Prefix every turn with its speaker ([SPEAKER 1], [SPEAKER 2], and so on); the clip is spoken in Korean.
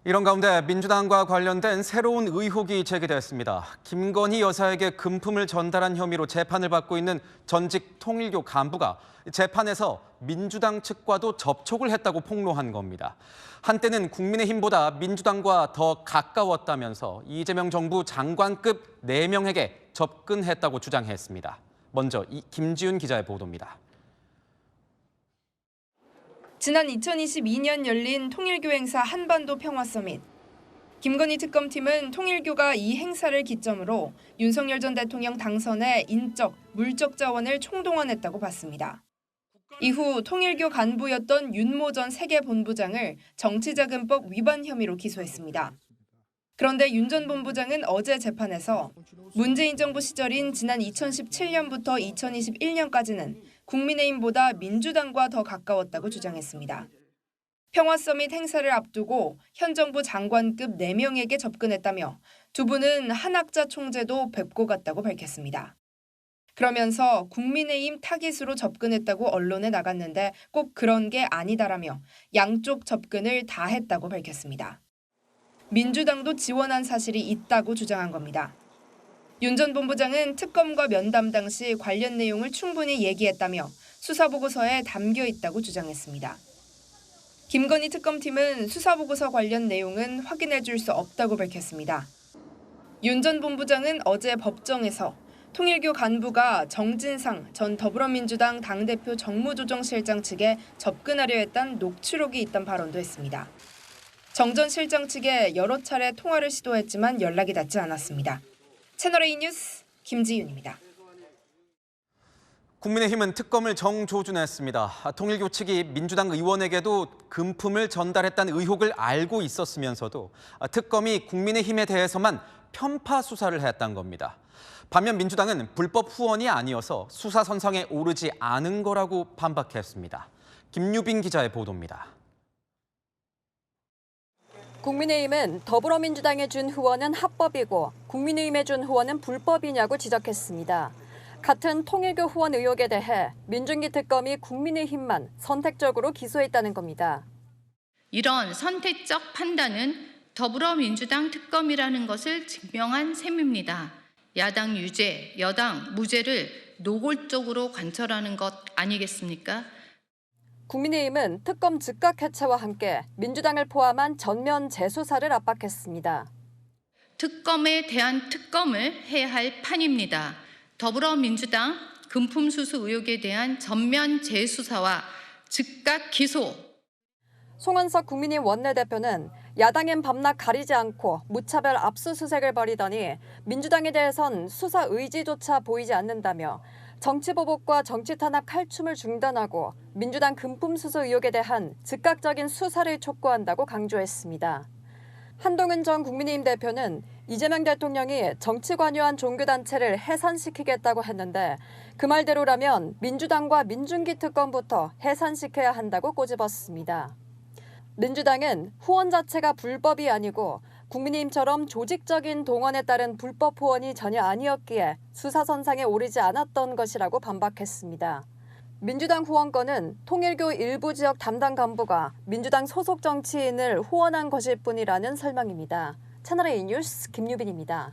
[SPEAKER 1] 이런 가운데 민주당과 관련된 새로운 의혹이 제기됐습니다. 김건희 여사에게 금품을 전달한 혐의로 재판을 받고 있는 전직 통일교 간부가 재판에서 민주당 측과도 접촉을 했다고 폭로한 겁니다. 한때는 국민의힘보다 민주당과 더 가까웠다면서 이재명 정부 장관급 4명에게 접근했다고 주장했습니다. 먼저 김지윤 기자의 보도입니다.
[SPEAKER 2] 지난 2022년 열린 통일교 행사 한반도 평화 서밋. 김건희 특검팀은 통일교가 이 행사를 기점으로 윤석열 전 대통령 당선에 인적, 물적 자원을 총동원했다고 봤습니다. 이후 통일교 간부였던 윤모 전 세계본부장을 정치자금법 위반 혐의로 기소했습니다. 그런데 윤 전 본부장은 어제 재판에서 문재인 정부 시절인 지난 2017년부터 2021년까지는 국민의힘보다 민주당과 더 가까웠다고 주장했습니다. 평화 서밋 행사를 앞두고 현 정부 장관급 4명에게 접근했다며 두 분은 한학자 총재도 뵙고 갔다고 밝혔습니다. 그러면서 국민의힘 타깃으로 접근했다고 언론에 나갔는데 꼭 그런 게 아니다라며 양쪽 접근을 다 했다고 밝혔습니다. 민주당도 지원한 사실이 있다고 주장한 겁니다. 윤 전 본부장은 특검과 면담 당시 관련 내용을 충분히 얘기했다며 수사보고서에 담겨 있다고 주장했습니다. 김건희 특검팀은 수사보고서 관련 내용은 확인해 줄 수 없다고 밝혔습니다. 윤 전 본부장은 어제 법정에서 통일교 간부가 정진상 전 더불어민주당 당대표 정무조정실장 측에 접근하려 했던 녹취록이 있다는 발언도 했습니다. 정 전 실장 측에 여러 차례 통화를 시도했지만 연락이 닿지 않았습니다. 채널A 뉴스 김지윤입니다.
[SPEAKER 1] 국민의힘은 특검을 정조준했습니다. 통일교 측이 민주당 의원에게도 금품을 전달했다는 의혹을 알고 있었으면서도 특검이 국민의힘에 대해서만 편파 수사를 했다는 겁니다. 반면 민주당은 불법 후원이 아니어서 수사 선상에 오르지 않은 거라고 반박했습니다. 김유빈 기자의 보도입니다.
[SPEAKER 3] 국민의힘은 더불어민주당에 준 후원은 합법이고 국민의힘에 준 후원은 불법이냐고 지적했습니다. 같은 통일교 후원 의혹에 대해 민중기 특검이 국민의힘만 선택적으로 기소했다는 겁니다.
[SPEAKER 4] 이런 선택적 판단은 더불어민주당 특검이라는 것을 증명한 셈입니다. 야당 유죄, 여당 무죄를 노골적으로 관철하는 것 아니겠습니까?
[SPEAKER 3] 국민의힘은 특검 즉각 해체와 함께 민주당을 포함한 전면 재수사를 압박했습니다.
[SPEAKER 4] 특검에 대한 특검을 해야 할 판입니다. 더불어민주당 금품 수수 의혹에 대한 전면 재수사와 즉각 기소.
[SPEAKER 3] 송원석 국민의힘 원내대표는 야당엔 밤낮 가리지 않고 무차별 압수수색을 벌이더니 민주당에 대해선 수사 의지조차 보이지 않는다며 정치보복과 정치탄압 칼춤을 중단하고 민주당 금품 수수 의혹에 대한 즉각적인 수사를 촉구한다고 강조했습니다. 한동훈 전 국민의힘 대표는 이재명 대통령이 정치 관여한 종교단체를 해산시키겠다고 했는데 그 말대로라면 민주당과 민중기 특검부터 해산시켜야 한다고 꼬집었습니다. 민주당은 후원 자체가 불법이 아니고 국민의힘처럼 조직적인 동원에 따른 불법 후원이 전혀 아니었기에 수사선상에 오르지 않았던 것이라고 반박했습니다. 민주당 후원건은 통일교 일부 지역 담당 간부가 민주당 소속 정치인을 후원한 것일 뿐이라는 설명입니다. 채널A 뉴스 김유빈입니다.